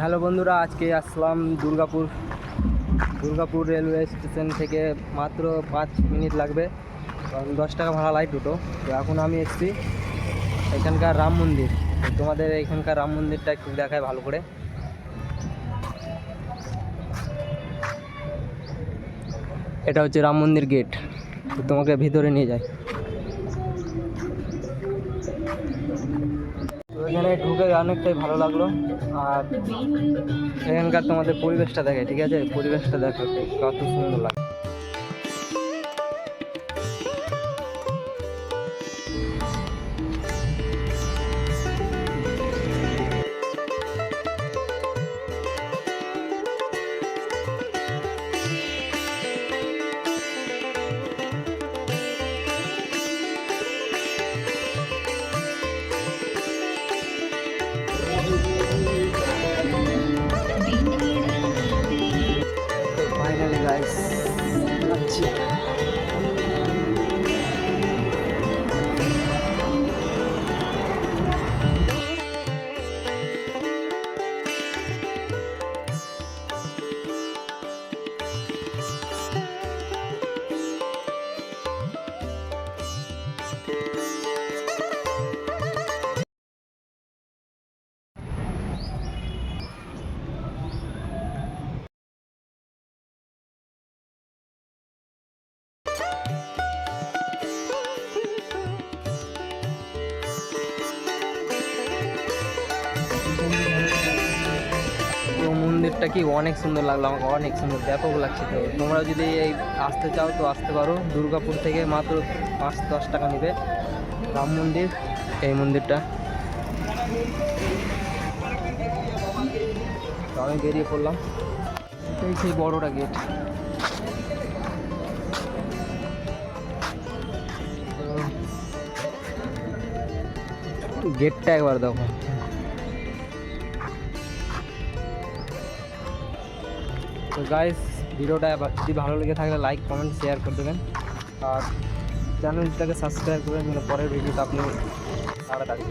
Hello বন্ধুরা, আজকে আসলাম Durgapur railway station থেকে মাত্র 5 মিনিট লাগবে, কারণ 10 টাকা ভাড়া লাই টোটো। তো এখন আমি এসেছি এখানকার রাম মন্দির। তোমাদের এখানকার রাম মন্দিরটা একটু দেখায় ভালো করে। এটা হচ্ছে রাম মন্দির গেট, তোমাকে ভিতরে নিয়ে যায়। তো এখানে ঢুকে অনেকটাই ভালো লাগলো। আর এখানকার তোমাদের পরিবেশটা দেখে, ঠিক আছে, পরিবেশটা দেখো কত সুন্দর লাগে। ফাইনালি গাইস যাচ্ছি। তো মন্দিরটা কি অনেক সুন্দর লাগলো, আমাকে অনেক সুন্দর, ব্যাপক লাগছে। তো তোমরা যদি এই আসতে চাও তো আসতে পারো। দুর্গাপুর থেকে মাত্র 5-10 টাকা নেবে রাম মন্দির, এই মন্দিরটা। তো আমি বেরিয়ে পড়লাম, এই সেই বড়টা গেট। গেটটা একবার দেখো। তো গাইস, ভিডিওটা যদি ভালো লেগে থাকলে লাইক কমেন্ট শেয়ার করে দেবেন, আর চ্যানেলটাকে সাবস্ক্রাইব করে পরের ভিডিওটা আপনি তাড়াতাড়ি